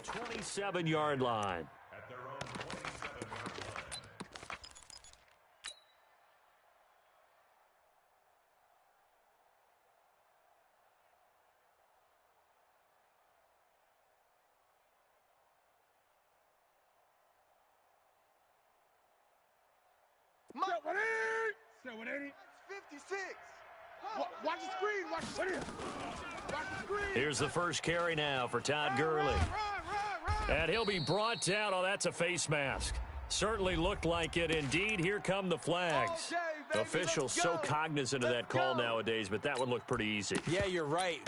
27-yard line. At their own 27-yard line. That's 56. Watch the screen. Watch the screen. Here's the first carry now for Todd Gurley. And he'll be brought down. Oh, that's a face mask. Certainly looked like it. Indeed, here come the flags. Okay, Officials so cognizant of that call nowadays, but that would look pretty easy. Yeah, you're right.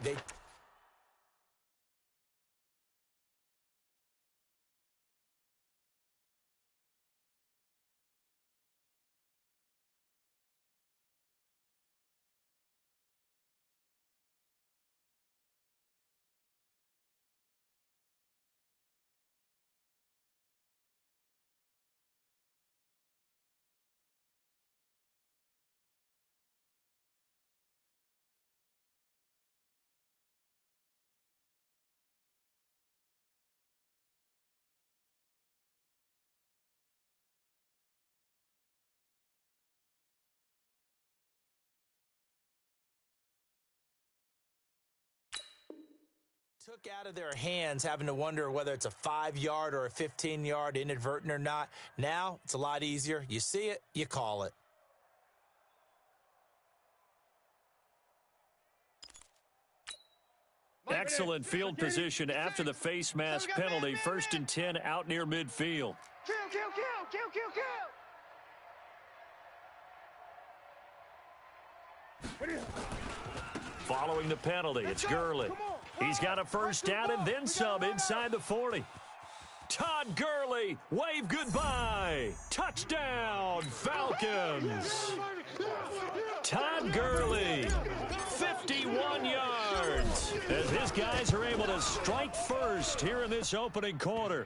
Took out of their hands, having to wonder whether it's a 5-yard or a 15-yard inadvertent or not. Now it's a lot easier. You see it, you call it. Excellent field position after the face mask penalty. 1st and 10 out near midfield. Following the penalty, it's Gurley. He's got a first down and then some inside the 40. Todd Gurley, wave goodbye. Touchdown, Falcons. Todd Gurley, 51 yards, as his guys are able to strike first here in this opening quarter.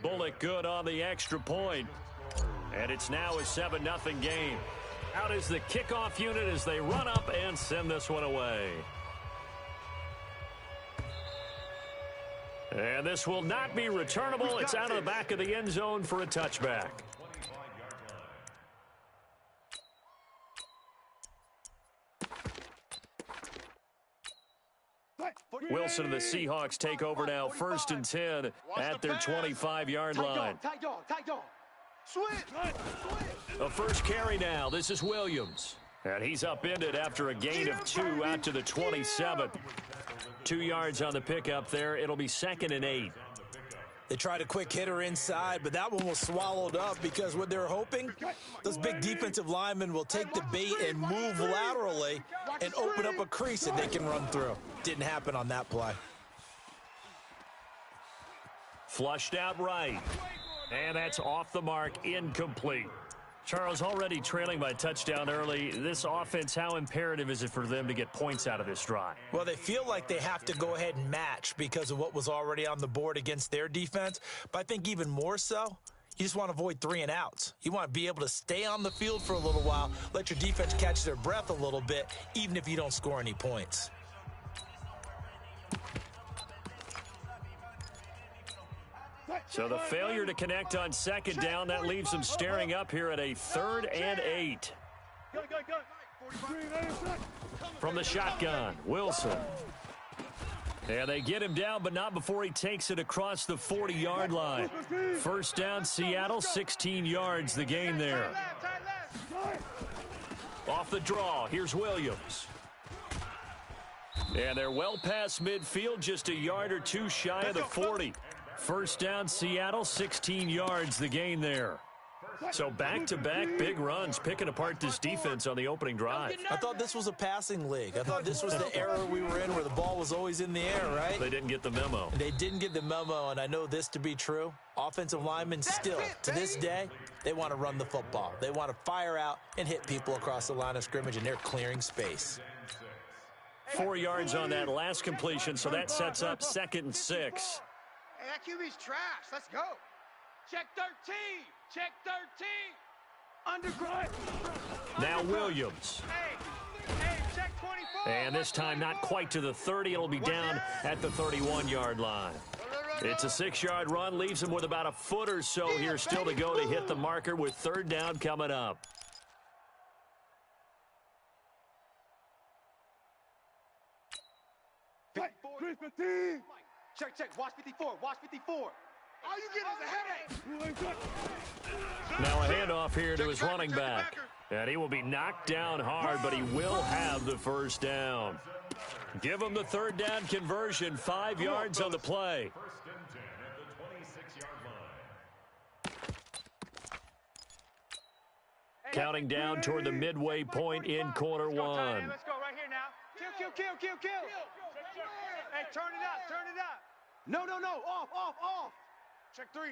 Bullock good on the extra point. And it's now a 7-0 game. Out is the kickoff unit as they run up and send this one away. And this will not be returnable. It's out of the back of the end zone for a touchback. Wilson and the Seahawks take over now. 1st and 10 at their 25-yard line. A first carry now. This is Williams. And he's upended after a gain of 2 out to the 27. 2 yards on the pickup there. It'll be 2nd and 8. They tried a quick hitter inside, but that one was swallowed up because what they're hoping, those big defensive linemen will take the bait and move laterally and open up a crease that they can run through. Didn't happen on that play. Flushed out right. And that's off the mark, incomplete. Charles, already trailing by touchdown early. This offense, how imperative is it for them to get points out of this drive? Well, they feel like they have to go ahead and match because of what was already on the board against their defense. But I think even more so, you just want to avoid 3 and outs. You want to be able to stay on the field for a little while, let your defense catch their breath a little bit, even if you don't score any points. So the failure to connect on 2nd down, that leaves them staring up here at a 3rd and 8. From the shotgun, Wilson. And they get him down, but not before he takes it across the 40-yard line. First down, Seattle, 16 yards the gain there. Off the draw, here's Williams. And they're well past midfield, just a yard or 2 shy of the 40. First down, Seattle, 16 yards the gain there. So back-to-back big runs, picking apart this defense on the opening drive. I thought this was a passing league. I thought this was the era we were in where the ball was always in the air, right? They didn't get the memo. They didn't get the memo, and I know this to be true. Offensive linemen still, to this day, they want to run the football. They want to fire out and hit people across the line of scrimmage, and they're clearing space. 4 yards on that last completion, so that sets up 2nd and 6. Hey, that QB's trash. Let's go. Check 13. Check 13. Underground. Now Williams. Hey, check 24. And this time not quite to the 30. It'll be down at the 31-yard line. It's a 6-yard run, leaves him with about a foot or so here still to go to hit the marker with third down coming up. Check. Watch 54. Watch 54. All you get is a headache. Now a handoff here to his running back. And he will be knocked down hard, but he will have the first down. Give him the third down conversion, 5 yards on the play. First and 10 at the 26-yard line. Counting down toward the midway point in quarter one. Let's go right here now. Kill. Hey, turn it up. No. Off. Check three.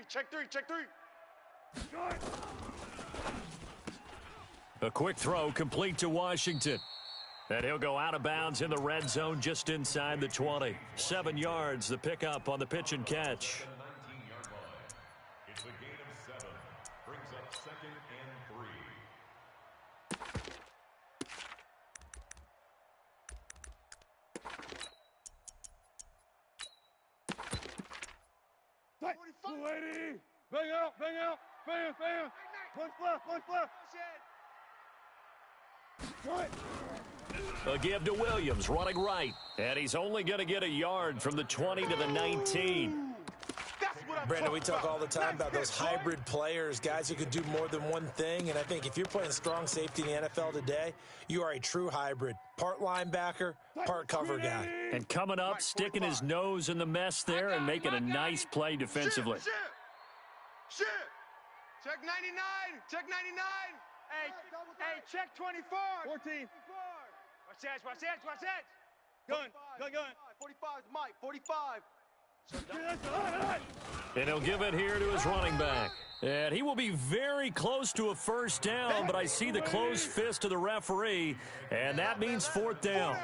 A quick throw complete to Washington. And he'll go out of bounds in the red zone just inside the 20. 7 yards, the pickup on the pitch and catch. The 19-yard line. It's a gain of 7. Brings up 2nd and 3. Lady. Bang out. Punch left. A give to Williams, running right. And he's only going to get a yard from the 20 to the 19. Brandon, we talk all the time about those hybrid players, guys who could do more than one thing. And I think if you're playing strong safety in the NFL today, you are a true hybrid. Part linebacker, part cover guy. And coming up, sticking his nose in the mess there and making a nice play defensively. Shit. Check 99. Hey, check 24. 14. Watch that. Gun. 45 is Mike. 45. And he'll give it here to his running back. And he will be very close to a first down, but I see the closed fist of the referee, and that means fourth down.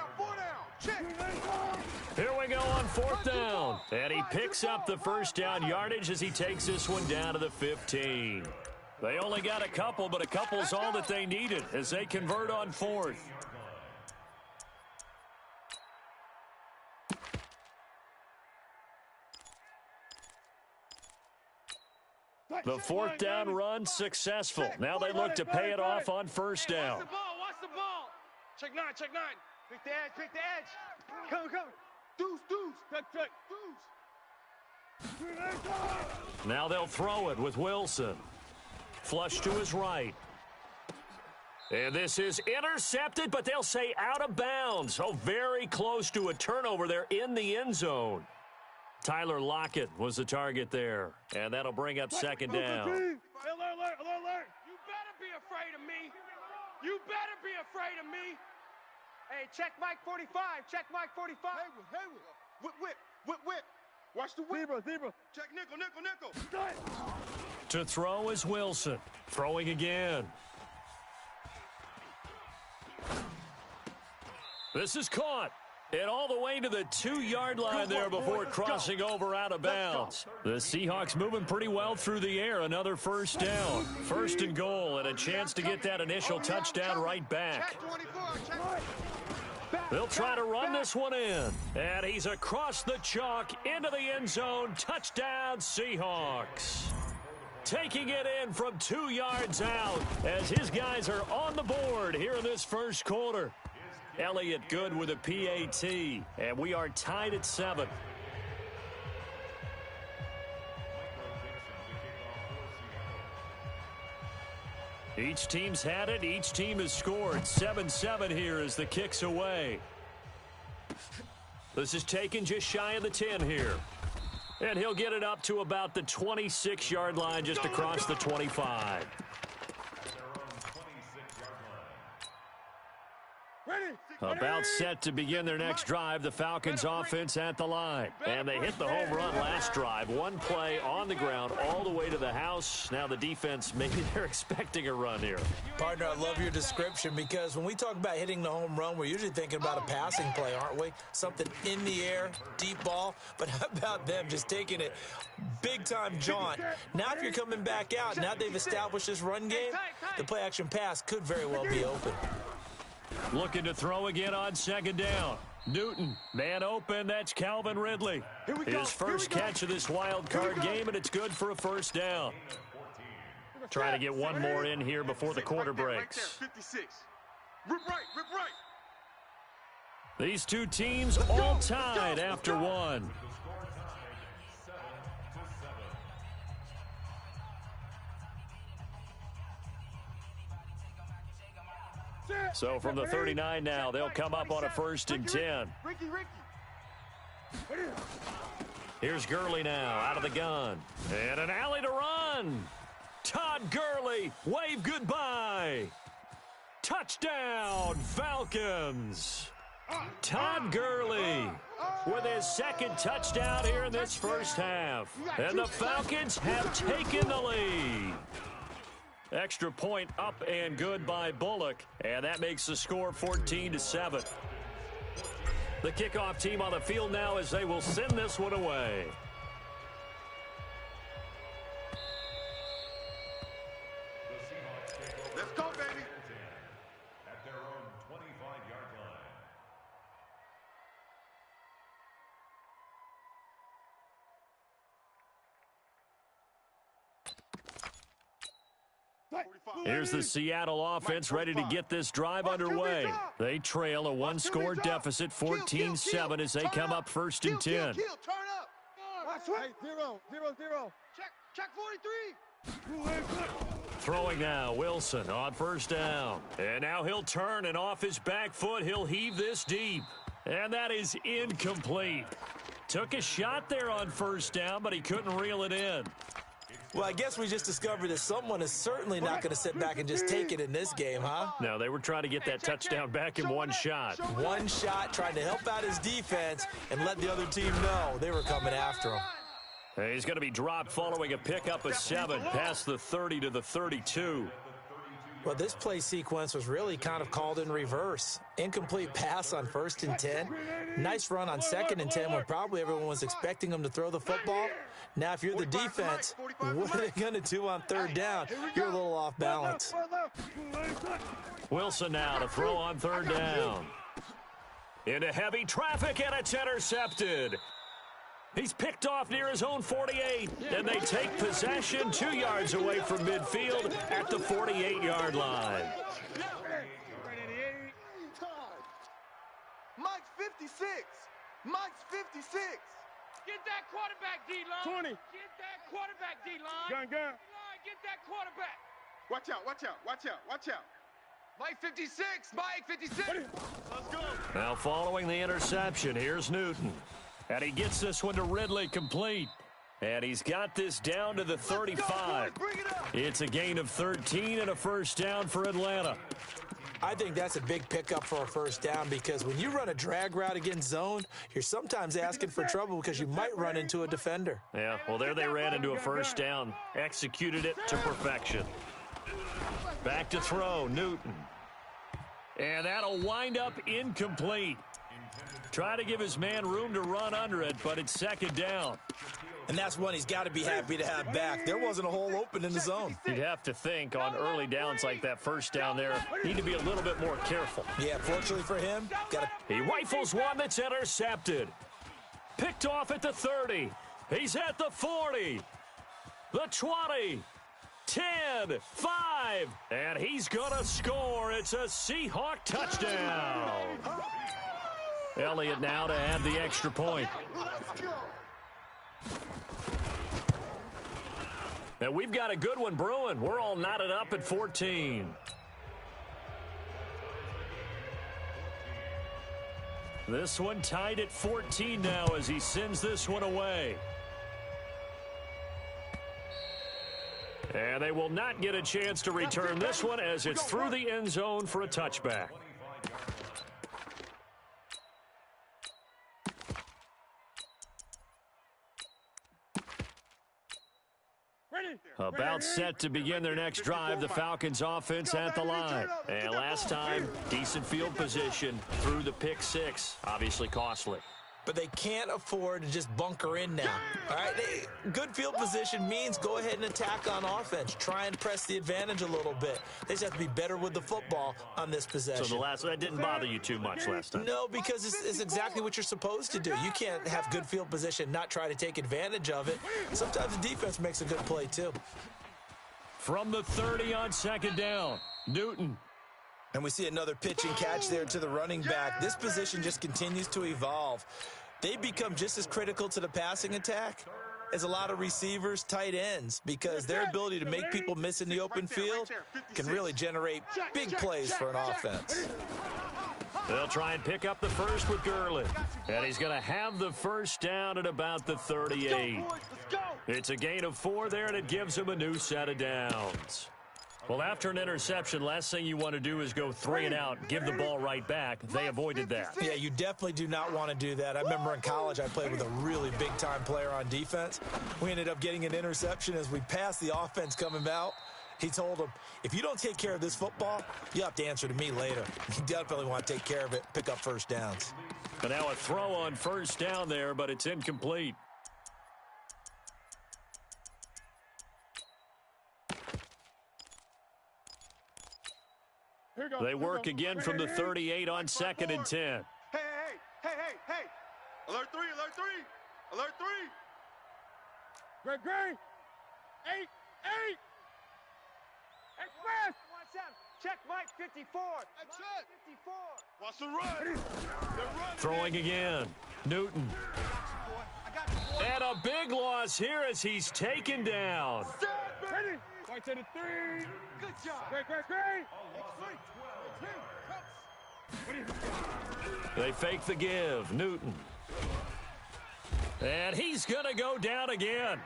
Here we go on fourth down. And he picks up the first down yardage as he takes this one down to the 15. They only got a couple, but a couple's all that they needed as they convert on fourth. The fourth down run successful. Now they look to pay it off on first down. Watch the ball. Check 9. Pick the edge. Come. Deuce. Check. Deuce. Now they'll throw it with Wilson. Flush to his right. And this is intercepted, but they'll say out of bounds. Oh, very close to a turnover there in the end zone. Tyler Lockett was the target there, and that'll bring up second down. Alert. You better be afraid of me. Hey, check Mike 45. Whip. Watch the whip. Zebra. Check nickel. To throw is Wilson. Throwing again. This is caught. And all the way to the 2-yard line there before crossing over out of bounds. The Seahawks moving pretty well through the air. Another first down. First and goal and a chance to get that initial touchdown right back. They'll try to run this one in. And he's across the chalk into the end zone. Touchdown, Seahawks. Taking it in from 2 yards out as his guys are on the board here in this first quarter. Elliott good with a PAT, and we are tied at 7. Each team's had it. Each team has scored. 7-7 here as the kick's away. This is taken just shy of the 10 here. And he'll get it up to about the 26-yard line just across the 25. About set to begin their next drive, the Falcons offense at the line. And they hit the home run last drive. One play on the ground all the way to the house. Now the defense, maybe they're expecting a run here. Partner, I love your description because when we talk about hitting the home run, we're usually thinking about a passing play, aren't we? Something in the air, deep ball. But how about them just taking it big-time jaunt? Now if you're coming back out, now they've established this run game, the play-action pass could very well be open. Looking to throw again on second down. Newton, man open, that's Calvin Ridley. His first catch of this wild card game, and it's good for a first down. Trying to get one more in here before the quarter breaks. 56. Rip right, rip right. These two teams all tied after one. So from the 39 now, they'll come up on a 1st and 10. Here's Gurley now out of the gun. And an alley to run. Todd Gurley, wave goodbye. Touchdown, Falcons. Todd Gurley with his second touchdown here in this first half. And the Falcons have taken the lead. Extra point up and good by Bullock. And that makes the score 14-7. The kickoff team on the field now as they will send this one away. Let's go, baby. At their own 25-yard line. Here's the Seattle offense ready to get this drive underway. They trail a one-score deficit, 14-7, as they come up 1st and 10. Turn up. Hey, 0, 0, 0. Check 43. Throwing now, Wilson on 1st down. And now he'll turn, and off his back foot, he'll heave this deep. And that is incomplete. Took a shot there on 1st down, but he couldn't reel it in. Well, I guess we just discovered that someone is certainly not going to sit back and just take it in this game, huh? No, they were trying to get that touchdown back in one shot. One shot, trying to help out his defense and let the other team know they were coming after him. He's going to be dropped following a pickup of 7 past the 30 to the 32. Well, this play sequence was really kind of called in reverse. Incomplete pass on 1st and 10. Nice run on 2nd and 10 when probably everyone was expecting him to throw the football. Now, if you're the defense, what are they going to do on 3rd down? You're a little off balance. Wilson now to throw on 3rd down. Into heavy traffic, and it's intercepted. He's picked off near his own 48, and they take possession 2 yards away from midfield at the 48-yard line. Mike's 56. Mike's 56. Get that quarterback, D-line. 20. Get that quarterback, D-line. Gun. Get that quarterback. Watch out, watch out, watch out, watch out. Mike 56. Mike 56. Let's go. Now following the interception, here's Newton. And he gets this one to Ridley complete. And he's got this down to the 35. It's a gain of 13 and a 1st down for Atlanta. I think that's a big pickup for a 1st down because when you run a drag route against zone, you're sometimes asking for trouble because you might run into a defender. Yeah, well, there they ran into a 1st down. Executed it to perfection. Back to throw, Newton. And that'll wind up incomplete. Try to give his man room to run under it, but it's 2nd down. And that's one he's got to be happy to have back. There wasn't a hole open in the zone. You'd have to think on early downs like that 1st down there, need to be a little bit more careful. Yeah, fortunately for him, he rifles one that's intercepted. Picked off at the 30. He's at the 40. The 20. 10, 5, and he's going to score. It's a Seahawk touchdown. Elliott now to add the extra point. And we've got a good one brewing. We're all knotted up at 14. This one tied at 14 now as he sends this one away. And they will not get a chance to return this one as it's through the end zone for a touchback. About set to begin their next drive, the Falcons offense at the line. And last time, decent field position through the pick 6, obviously costly. but they can't afford to just bunker in now. All right, good field position means go ahead and attack on offense. Try and press the advantage a little bit. They just have to be better with the football on this possession. So that didn't bother you too much last time? No, because it's exactly what you're supposed to do. You can't have good field position, not try to take advantage of it. Sometimes the defense makes a good play, too. From the 30 on second down, Newton. And we see another pitch and catch there to the running back. This position just continues to evolve. They become just as critical to the passing attack as a lot of receivers, tight ends, because their ability to make people miss in the open field can really generate big plays for an offense. They'll try and pick up the first with Gurley. And he's going to have the first down at about the 38. It's a gain of 4 there, and it gives him a new set of downs. Well, after an interception, last thing you want to do is go 3 and out, give the ball right back. They avoided that. Yeah, you definitely do not want to do that. I remember in college I played with a really big-time player on defense. We ended up getting an interception as we passed the offense coming out. He told him, if you don't take care of this football, you have to answer to me later. You definitely want to take care of it, pick up first downs. But now a throw on first down there, but it's incomplete. They work again from the 38 on second and 10. Hey. Alert 3. Great. 8. Express. Check Mike 54. Check. 54. Watch the run. Throwing again. Newton. And a big loss here as he's taken down. Ready. Right to the 3. Good job. Great. They fake the give. Newton. And he's going to go down again.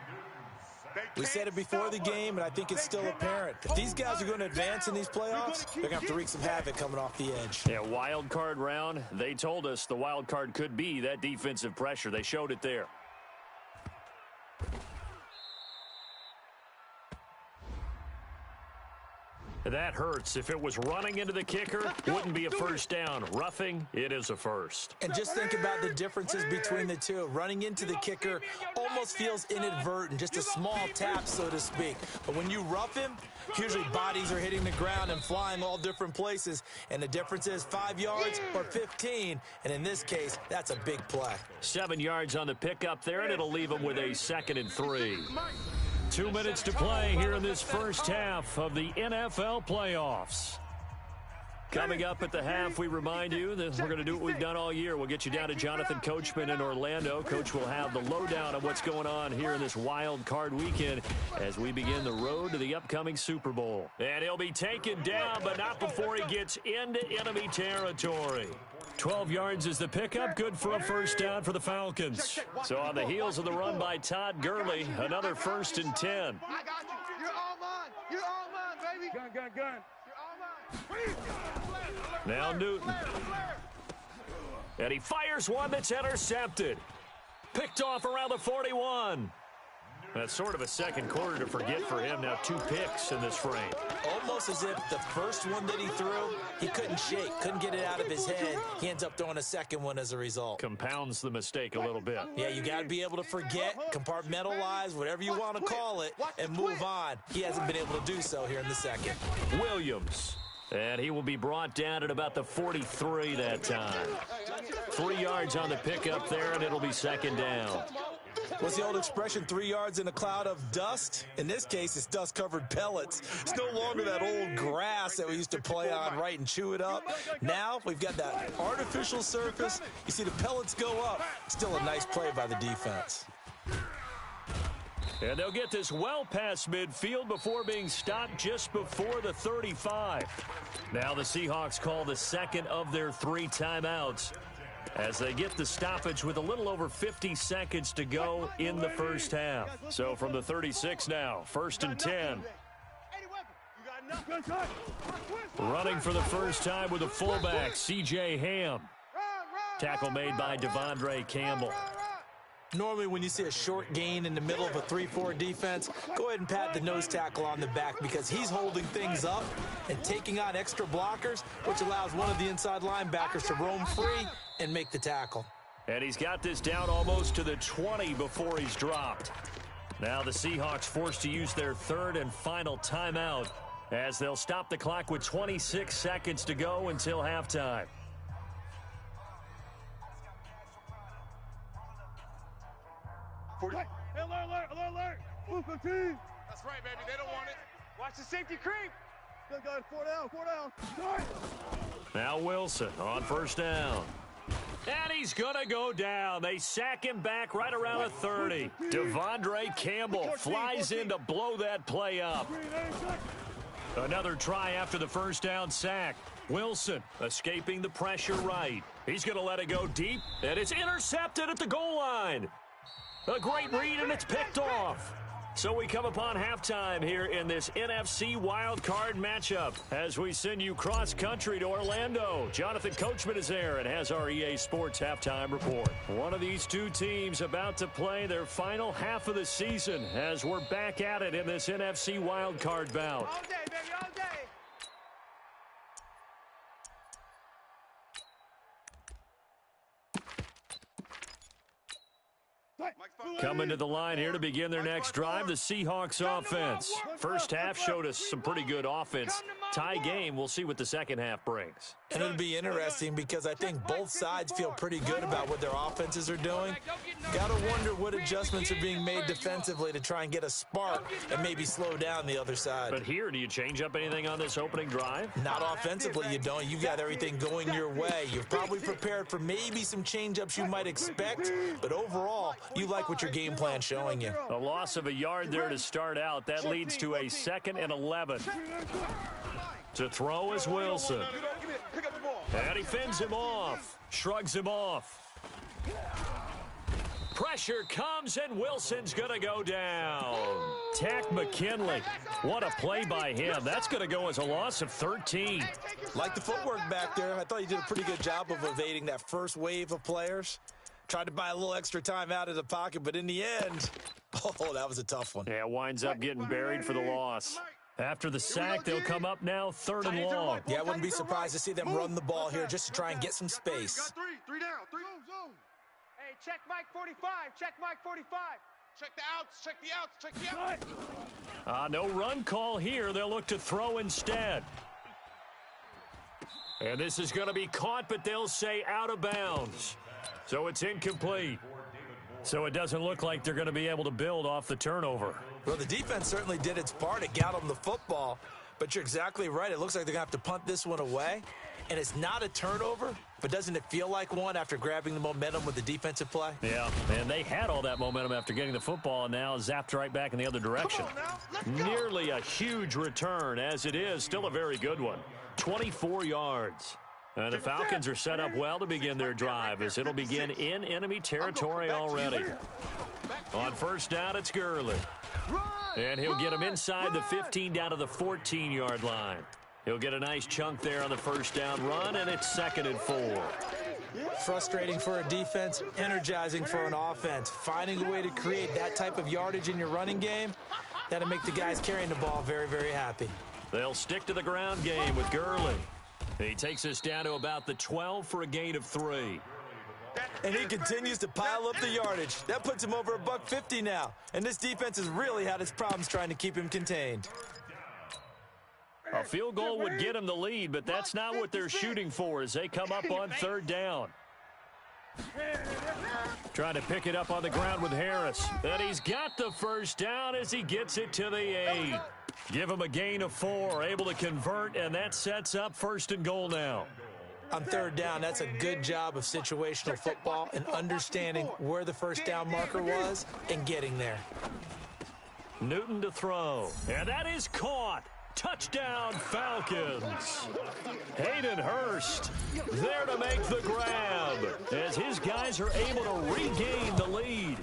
We said it before the game, and I think it's still apparent. If these guys are going to advance in these playoffs, they're going to have to wreak some havoc coming off the edge. Yeah, wild card round. They told us the wild card could be that defensive pressure. They showed it there. That hurts. If it was running into the kicker, wouldn't be a first down. Roughing, it is a first. And just think about the differences between the two. Running into the kicker almost feels inadvertent, just a small tap, so to speak. But when you rough him, usually bodies are hitting the ground and flying all different places. And the difference is 5 yards or 15. And in this case, that's a big play. 7 yards on the pickup there, and it'll leave him with a 2nd and 3. 2 minutes to play here in this first half of the NFL playoffs. Coming up at the half, we remind you that we're going to do what we've done all year. We'll get you down to Jonathan Coachman in Orlando. Coach will have the lowdown of what's going on here in this wild card weekend as we begin the road to the upcoming Super Bowl. And he'll be taken down, but not before he gets into enemy territory. 12 yards is the pickup, good for a first down for the Falcons. So on the heels of the run by Todd Gurley, another 1st and 10. I got you. You're all mine, baby. Gun. You're all mine. Now Newton. And he fires one that's intercepted. Picked off around the 41. That's sort of a second quarter to forget for him. Now 2 picks in this frame. Almost as if the first one that he threw, he couldn't shake, couldn't get it out of his head. He ends up throwing a second one as a result. Compounds the mistake a little bit. Yeah, you got to be able to forget, compartmentalize, whatever you want to call it, and move on. He hasn't been able to do so here in the second. Williams. And he will be brought down at about the 43 that time. 3 yards on the pickup there, and it'll be 2nd down. What's the old expression, 3 yards in a cloud of dust? In this case, it's dust-covered pellets. It's no longer that old grass that we used to play on, right, and chew it up. Now we've got that artificial surface. You see the pellets go up. Still a nice play by the defense. And they'll get this well past midfield before being stopped just before the 35. Now the Seahawks call the second of their 3 timeouts as they get the stoppage with a little over 50 seconds to go in the first half. So from the 36 now, 1st and 10. Running for the first time with a fullback, C.J. Ham. Tackle made by Devondre Campbell. Normally when you see a short gain in the middle of a 3-4 defense, go ahead and pat the nose tackle on the back because he's holding things up and taking on extra blockers, which allows one of the inside linebackers to roam free and make the tackle. And he's got this down almost to the 20 before he's dropped. Now the Seahawks forced to use their third and final timeout as they'll stop the clock with 26 seconds to go until halftime. Alert, alert, alert, alert. That's right, baby. They don't want it. Watch the safety creep. Good, good. 4 down, 4 down. Now Wilson on first down. And he's going to go down. They sack him back right around the 30. Devondre Campbell flies in to blow that play up. Another try after the first down sack. Wilson escaping the pressure right. He's going to let it go deep, and it's intercepted at the goal line. A great read, and it's picked off. So we come upon halftime here in this NFC wildcard matchup as we send you cross-country to Orlando. Jonathan Coachman is there and has our EA Sports halftime report. One of these two teams about to play their final half of the season as we're back at it in this NFC wildcard bout. All day, baby, all day. Coming to the line here to begin their next drive, the Seahawks offense. First half showed us some pretty good offense. Tie game, we'll see what the second half brings. And it'll be interesting because I think both sides feel pretty good about what their offenses are doing. Got to wonder what adjustments are being made defensively to try and get a spark and maybe slow down the other side. But here, do you change up anything on this opening drive? Not offensively, you don't. You've got everything going your way. You're probably prepared for maybe some change-ups you might expect, but overall, you like what your game plan's showing you. A loss of a yard there to start out. That leads to a 2nd and 11. To throw is Wilson. And he fends him off. Shrugs him off. Pressure comes, and Wilson's going to go down. Tack McKinley. What a play by him. That's going to go as a loss of 13. Like the footwork back there, I thought he did a pretty good job of evading that first wave of players. Tried to buy a little extra time out of the pocket, but in the end, oh, that was a tough one. Yeah, winds up getting buried for the loss. After the sack, they'll come up now 3rd and long. Yeah, I wouldn't be surprised to see them run the ball here just to try and get some space. Three down, zone. Hey, check Mike 45, check Mike 45. Check the outs, check the outs, check the outs. No run call here. They'll look to throw instead. And this is going to be caught, but they'll say out of bounds. So it's incomplete. So it doesn't look like they're going to be able to build off the turnover. Well, the defense certainly did its part. It got them the football. But you're exactly right. It looks like they're going to have to punt this one away. And it's not a turnover, but doesn't it feel like one after grabbing the momentum with the defensive play? Yeah, and they had all that momentum after getting the football and now zapped right back in the other direction. Nearly a huge return as it is. Still a very good one. 24 yards. And the Falcons are set up well to begin their drive as it'll begin in enemy territory already. On first down, it's Gurley. And he'll get him inside the 15 down to the 14-yard line. He'll get a nice chunk there on the first down run, and it's 2nd and 4. Frustrating for a defense, energizing for an offense. Finding a way to create that type of yardage in your running game, that'll make the guys carrying the ball very, very happy. They'll stick to the ground game with Gurley. He takes us down to about the 12 for a gain of 3. And he continues to pile up the yardage. That puts him over $150 now. And this defense has really had its problems trying to keep him contained. A field goal would get him the lead, but that's not what they're shooting for as they come up on 3rd down. Trying to pick it up on the ground with Harris. And he's got the first down as he gets it to the 8. Give him a gain of 4, able to convert, and that sets up 1st and goal now. On 3rd down, that's a good job of situational football and understanding where the first down marker was and getting there. Newton to throw, and that is caught. Touchdown, Falcons. Hayden Hurst there to make the grab as his guys are able to regain the lead.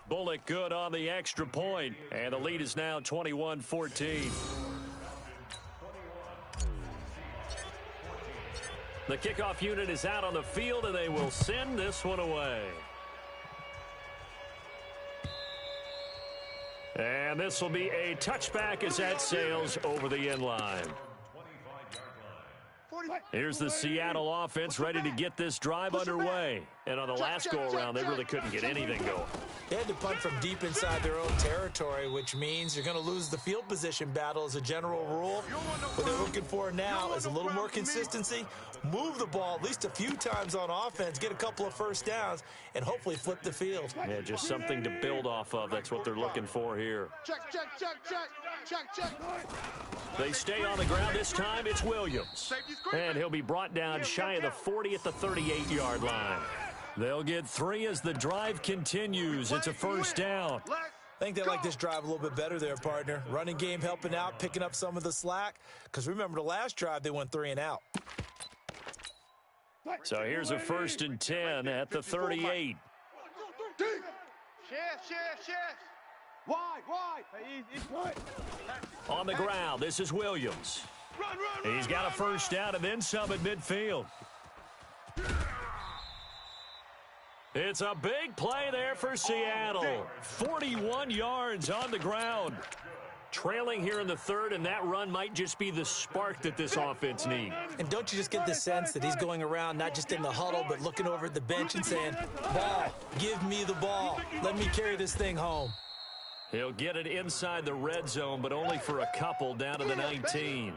Bullock good on the extra point, and the lead is now 21-14. The kickoff unit is out on the field, and they will send this one away. And this will be a touchback as that sails over the end line. Here's the Seattle offense ready to get this drive underway. And on the last go-around, they really couldn't get anything going. They had to punt from deep inside their own territory, which means you're going to lose the field position battle as a general rule. What they're looking for now is a little more consistency, move the ball at least a few times on offense, get a couple of first downs, and hopefully flip the field. Yeah, just something to build off of. That's what they're looking for here. They stay on the ground this time. It's Williams. And he'll be brought down shy of the 40 at the 38-yard line. They'll get 3 as the drive continues. It's a first down. I think they like this drive a little bit better there, partner. Running game helping out, picking up some of the slack. Because remember, the last drive, they went 3 and out. So here's a 1st and 10 at the 38. Shift. Wide. On the ground, this is Williams. He's got a first down and then some at midfield. It's a big play there for Seattle. 41 yards on the ground. Trailing here in the 3rd, and that run might just be the spark that this offense needs. And don't you just get the sense that he's going around not just in the huddle, but looking over at the bench and saying, ball, give me the ball. Let me carry this thing home. He'll get it inside the red zone, but only for a couple down to the 19.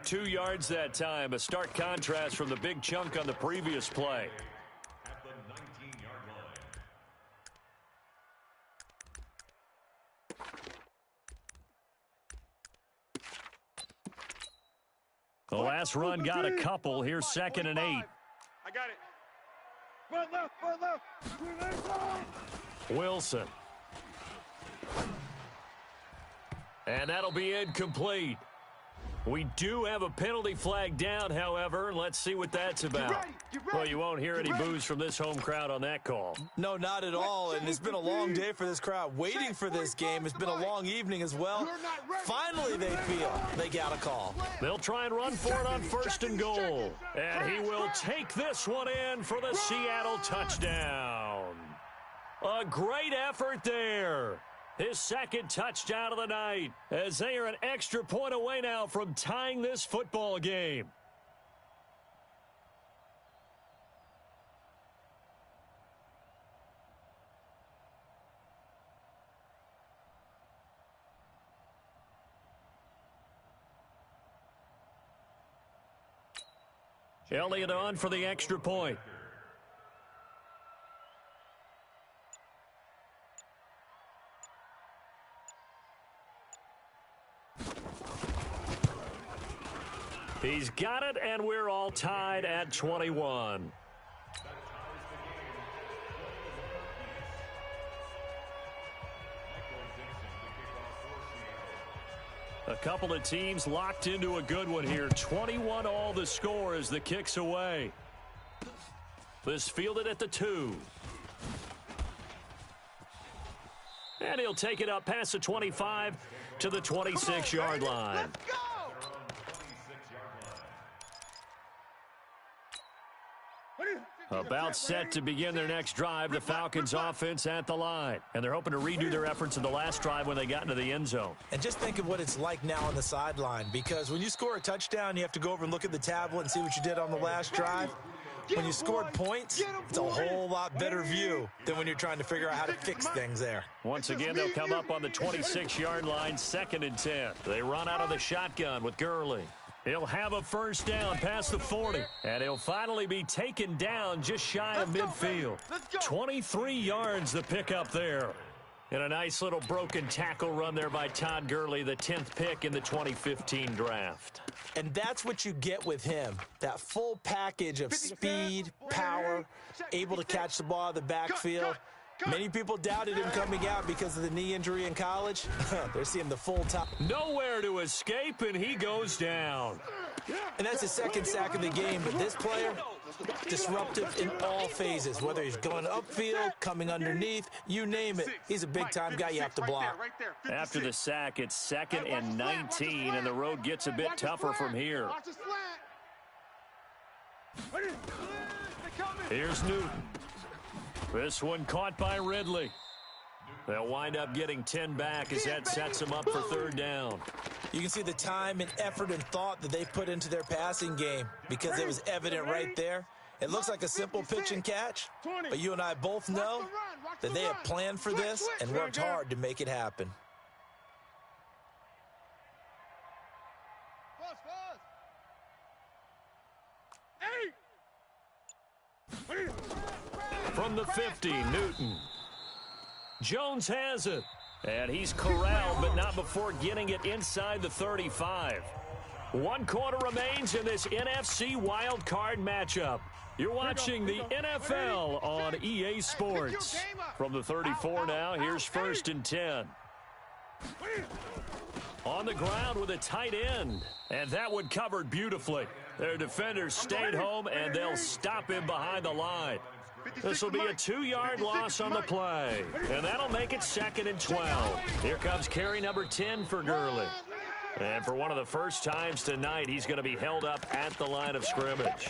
2 yards that time, a stark contrast from the big chunk on the previous play. At the 19-yard line. The last run got a couple. Here's 2nd and 8. I got it. Front left. Wilson. And that'll be incomplete. We do have a penalty flag down, however. Let's see what that's about. Well, you won't hear any boos from this home crowd on that call. No, not at all, and it's been a long day for this crowd waiting for this game. It's been a long evening as well. Finally, they feel they got a call. They'll try and run for it on 1st and goal. And he will take this one in for the Seattle touchdown. A great effort there. His 2nd touchdown of the night, as they are an extra point away now from tying this football game. Elliott on for the extra point. He's got it, and we're all tied at 21. A couple of teams locked into a good one here. 21 all the score as the kick's away. This fielded at the 2. And he'll take it up past the 25 to the 26-yard line. Let's go! About set to begin their next drive, the Falcons offense at the line. And they're hoping to redo their efforts in the last drive when they got into the end zone. And just think of what it's like now on the sideline, because when you score a touchdown, you have to go over and look at the tablet and see what you did on the last drive. When you scored points, it's a whole lot better view than when you're trying to figure out how to fix things there. Once again, they'll come up on the 26-yard line, 2nd and 10. They run out of the shotgun with Gurley. He'll have a first down past the 40, and he'll finally be taken down just shy of midfield. 23 yards the pickup there. And a nice little broken tackle run there by Todd Gurley, the 10th pick in the 2015 draft. And that's what you get with him, that full package of speed, power, able to catch the ball out of the backfield. Many people doubted him coming out because of the knee injury in college. They're seeing the full top. Nowhere to escape, and he goes down. And that's his 2nd sack of the game, but this player, disruptive in all phases, whether he's going upfield, coming underneath, you name it. He's a big-time guy you have to block. After the sack, it's 2nd and 19, and the road gets a bit tougher from here. Here's Newton. This one caught by Ridley. They'll wind up getting 10 back as that sets them up for third down. You can see the time and effort and thought that they put into their passing game because it was evident right there. It looks like a simple pitch and catch, but you and I both know that they have planned for this and worked hard to make it happen. From the 50, Newton. Jones has it. And he's corralled, but not before getting it inside the 35. 1 quarter remains in this NFC Wild Card matchup. You're watching the NFL on EA Sports. From the 34 now, here's 1st and 10. On the ground with a tight end. And that one covered beautifully. Their defenders stayed home, and they'll stop him behind the line. This will be a 2-yard loss on the play. And that'll make it 2nd and 12. Here comes carry number 10 for Gurley. And for one of the first times tonight, he's going to be held up at the line of scrimmage.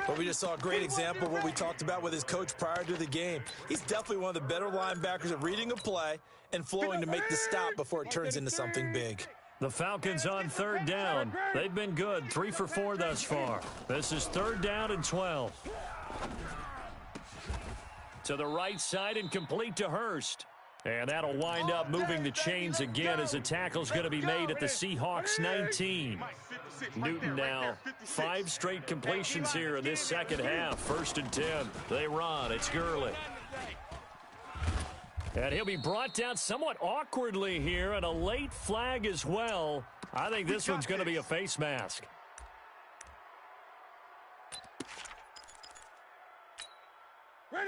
Well, we just saw a great example of what we talked about with his coach prior to the game. He's definitely one of the better linebackers at reading a play and flowing to make the stop before it turns into something big. The Falcons on 3rd down. They've been good, 3 for 4 thus far. This is 3rd down and 12. To the right side and complete to Hurst. And that'll wind up moving the chains again as the tackle's going to be made at the Seahawks 19. Newton now 5 straight completions here in this second half. 1st and 10. They run. It's Gurley. And he'll be brought down somewhat awkwardly here, and a late flag as well. I think this one's going to be a face mask.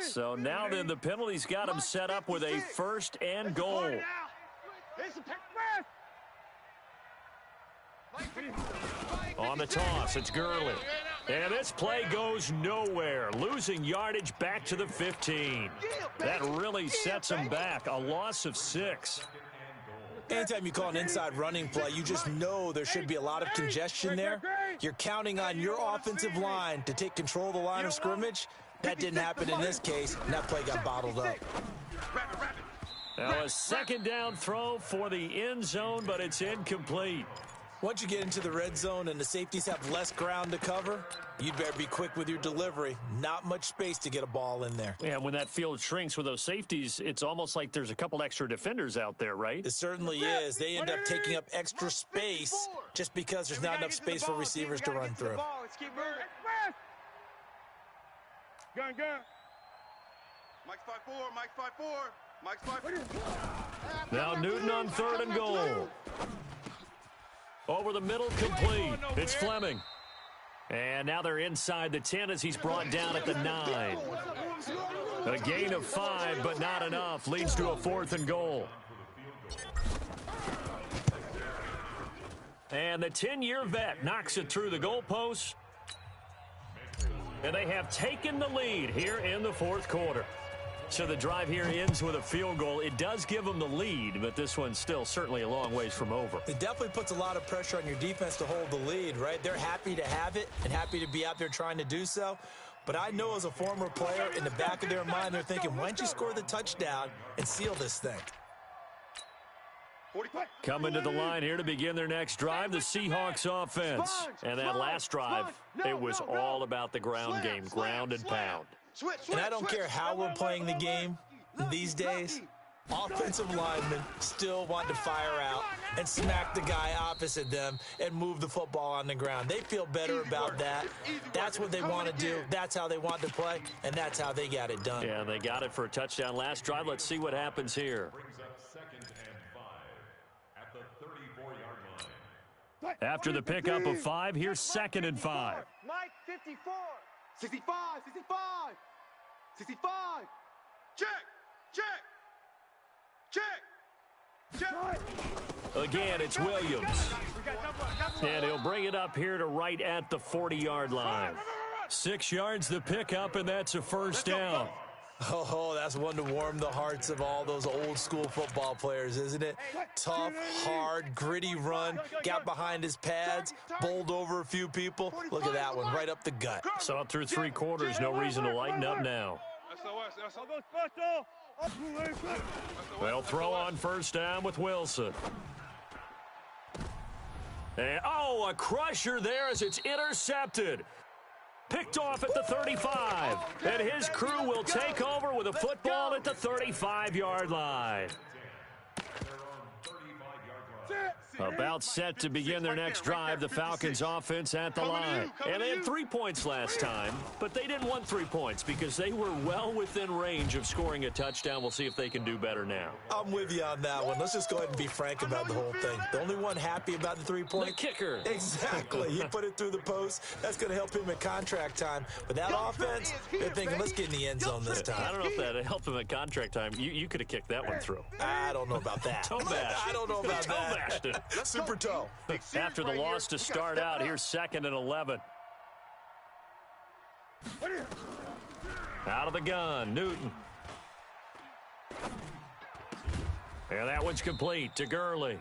So now then the penalty's got him set up with a 1st and goal. On the toss, it's Gurley. And this play goes nowhere. Losing yardage back to the 15. That really sets him back. A loss of 6. Anytime you call an inside running play, you just know there should be a lot of congestion there. You're counting on your offensive line to take control of the line of scrimmage. That didn't happen in this case, and that play got bottled up. Now a 2nd down throw for the end zone, but it's incomplete. Once you get into the red zone and the safeties have less ground to cover, you'd better be quick with your delivery. Not much space to get a ball in there. Yeah, when that field shrinks with those safeties, it's almost like there's a couple extra defenders out there, right? It certainly is. They end up taking up extra space just because there's not enough space for receivers to run through. Gun. Mike's 5-4, Mike's 5-4, Mike's 5-4. Now Newton on 3rd and goal. Over the middle, complete. It's Fleming. And now they're inside the 10 as he's brought down at the 9. A gain of 5, but not enough. Leads to a 4th and goal. And the 10-year vet knocks it through the goalpost. And they have taken the lead here in the 4th quarter. So the drive here ends with a field goal. It does give them the lead, but this one's still certainly a long ways from over. It definitely puts a lot of pressure on your defense to hold the lead, right? They're happy to have it and happy to be out there trying to do so. But I know as a former player, in the back of their mind, they're thinking, why don't you score the touchdown and seal this thing? Coming to the line here to begin their next drive, the Seahawks offense. And that last drive, it was all about the ground game, ground and pound. And I don't care how we're playing the game these days, offensive linemen still want to fire out and smack the guy opposite them and move the football on the ground. They feel better about that. That's what they want to do. That's how they want to play, and that's how they got it done. Yeah, they got it for a touchdown last drive. Let's see what happens here. After the pickup of 5, here's 2nd and 5. Mike 54. 65. 65. Check. Again, it's Williams. And he'll bring it up here to right at the 40-yard line. 6 yards the pickup, and that's a 1st down. Oh, that's one to warm the hearts of all those old-school football players, isn't it? Tough, hard, gritty run, got behind his pads, bowled over a few people. Look at that one, right up the gut. So up through 3 quarters, no reason to lighten up now. They'll throw on first down with Wilson. And, oh, a crusher there as it's intercepted. Picked off at the 35. And his crew will take over with a football at the 35-yard line. About set to begin their next drive, the Falcons offense at the line. And they had 3 points last time, but they didn't want 3 points because they were well within range of scoring a touchdown. We'll see if they can do better now. I'm with you on that one. Let's just go ahead and be frank about the whole thing. The only one happy about the 3-point. The kicker. Exactly. He put it through the post. That's going to help him at contract time. But that offense, they're thinking, let's get in the end zone this time. I don't know if that helped him at contract time. You could have kicked that one through. I don't know about that. Toe bash. I don't know about toe that. Bashed it. Super toe. After the loss to start out, here's 2nd and 11. Out of the gun, Newton. And that one's complete to Gurley.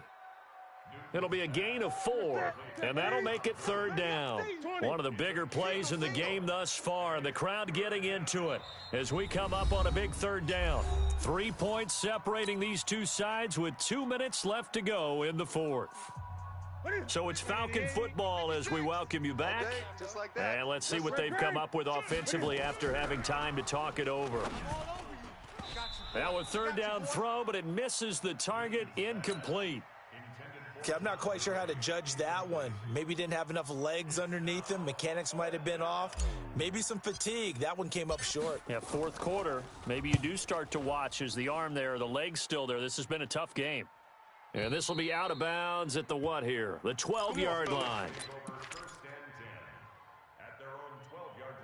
It'll be a gain of 4, and that'll make it 3rd down. One of the bigger plays in the game thus far, and the crowd getting into it as we come up on a big 3rd down. 3 points separating these two sides with 2 minutes left to go in the 4th. So it's Falcon football as we welcome you back. And let's see what they've come up with offensively after having time to talk it over. Now a 3rd down throw, but it misses the target, incomplete. Okay, I'm not quite sure how to judge that one. Maybe didn't have enough legs underneath him. Mechanics might have been off. Maybe some fatigue. That one came up short. Yeah, 4th quarter. Maybe you do start to watch as the arm there, the leg's still there. This has been a tough game. And this will be out of bounds at the what here? The 12-yard line. First and 10 at their own 12-yard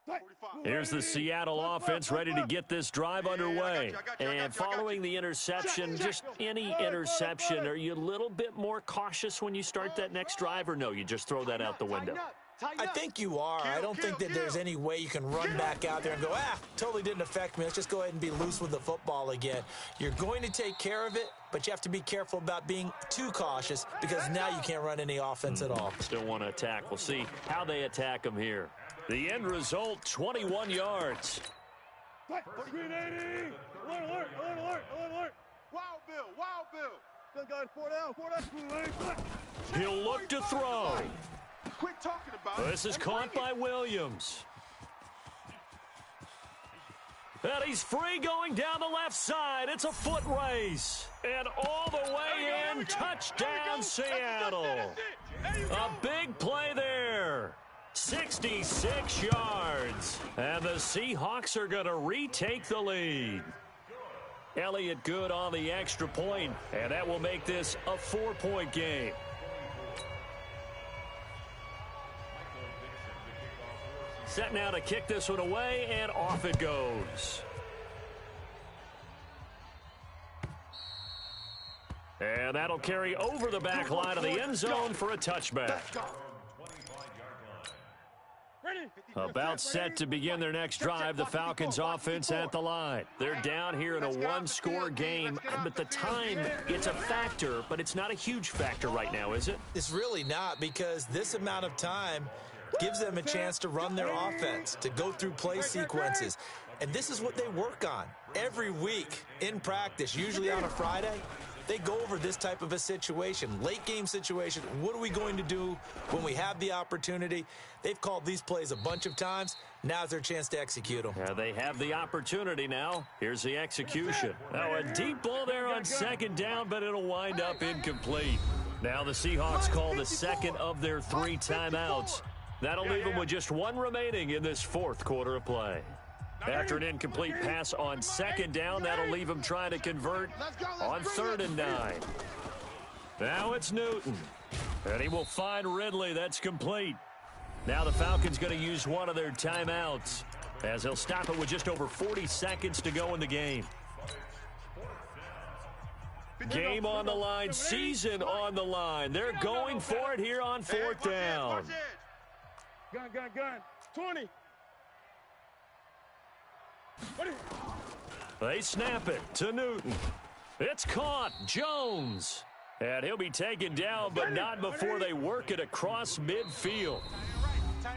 line. Here's the Seattle offense ready to get this drive underway. And following the interception, just any interception, are you a little bit more cautious when you start that next drive, or no, you just throw that out the window? I think you are. I don't think that there's any way you can run back out there and go, totally didn't affect me. Let's just go ahead and be loose with the football again. You're going to take care of it, but you have to be careful about being too cautious because now you can't run any offense at all. Still want to attack. We'll see how they attack them here. The end result, 21 yards. Alert, alert, alert, alert. Wild Bill, Wild Bill. Good, 4 down. He'll look to throw. Quit talking about it. This is caught by Williams. And he's free going down the left side. It's a foot race. And all the way in, touchdown Seattle. A big play there. 66 yards. And the Seahawks are going to retake the lead. Elliott good on the extra point, and that will make this a 4-point game. Set now to kick this one away, and off it goes. And that'll carry over the back line of the end zone for a touchback. About set to begin their next drive, the Falcons offense at the line. They're down here in a one-score game, but the time, it's a factor, but it's not a huge factor right now, is it? It's really not, because this amount of time gives them a chance to run their offense, to go through play sequences. And this is what they work on every week in practice, usually on a Friday. They go over this type of a situation, late game situation. What are we going to do when we have the opportunity? They've called these plays a bunch of times. Now's their chance to execute them. Yeah, they have the opportunity now. Here's the execution. Now a deep ball there on 2nd down, but it'll wind up incomplete. Now the Seahawks call the second of their 3 timeouts. That'll leave them with just 1 remaining in this 4th quarter of play. After an incomplete pass on 2nd down, that'll leave him trying to convert on 3rd and 9. Now it's Newton. And he will find Ridley. That's complete. Now the Falcons going to use one of their timeouts as they'll stop it with just over 40 seconds to go in the game. Game on the line, season on the line. They're going for it here on 4th down. Gun, 20. They snap it to Newton. It's caught. Jones. And he'll be taken down, but not before they work it across midfield.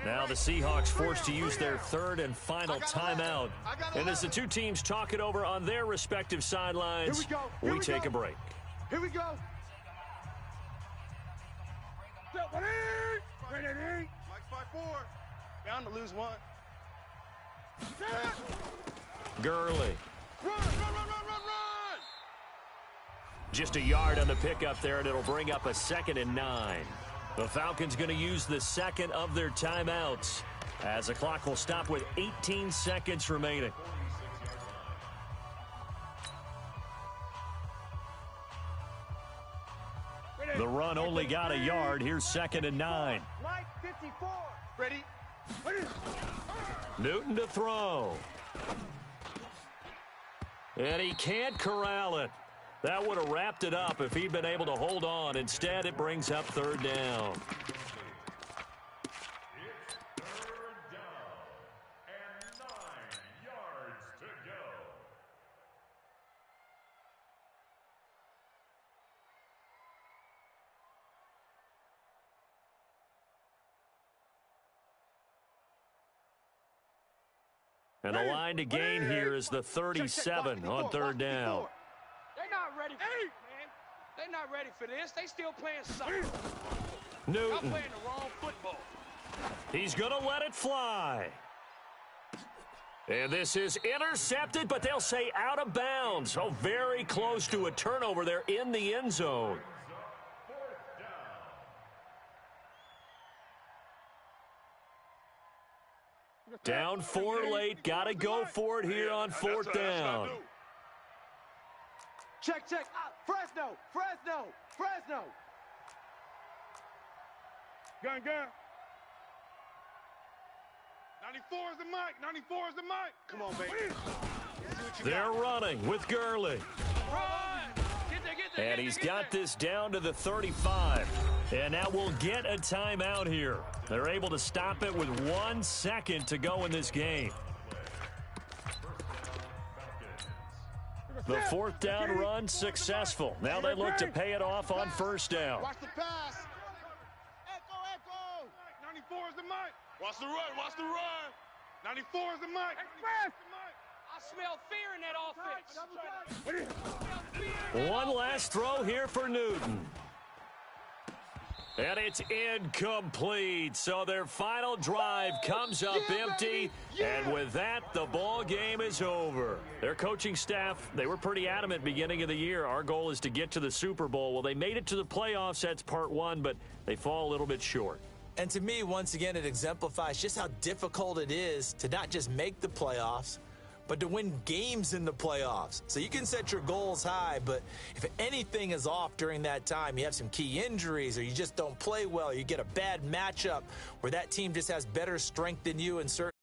Now the Seahawks forced to use their third and final timeout. And as the two teams talk it over on their respective sidelines, we take a break. Here we go. Ready. Mike's 5-4. Bound to lose one. Gurley. Run. Just a yard on the pickup there, and it'll bring up a 2nd and 9. The Falcons going to use the second of their timeouts as the clock will stop with 18 seconds remaining. The run only got a yard. Here's 2nd and 9. Mike 54. Ready. Newton to throw. And he can't corral it. That would have wrapped it up if he'd been able to hold on. Instead, it brings up 3rd down. It's 3rd down and 9 yards to go. And the line to gain here is the 37 on 3rd down. They're not ready for this, man. They're not ready for this. They still playing soccer. Newton. Y'all playing the wrong football. He's going to let it fly. And this is intercepted, but they'll say out of bounds. Oh, very close to a turnover there in the end zone. Down 4 late. Got to go for it here on 4th down. Check. Fresno. Gun. 94 is the mic. Come on, baby. They're running with Gurley. Run! Get there. And he's got this down to the 35. And that will get a timeout here. They're able to stop it with 1 second to go in this game. The 4th down run successful. Now they look to pay it off on 1st down. Watch the pass. Echo. 94 is the mic. Watch the run. 94 is the mic. I smell fear in that offense. One last throw here for Newton. And it's incomplete. So their final drive comes up empty. And with that, the ball game is over. Their coaching staff, they were pretty adamant beginning of the year. Our goal is to get to the Super Bowl. Well, they made it to the playoffs. That's part 1, but they fall a little bit short. And to me, once again, it exemplifies just how difficult it is to not just make the playoffs, but to win games in the playoffs. So you can set your goals high, but if anything is off during that time, you have some key injuries or you just don't play well, you get a bad matchup where that team just has better strength than you in certain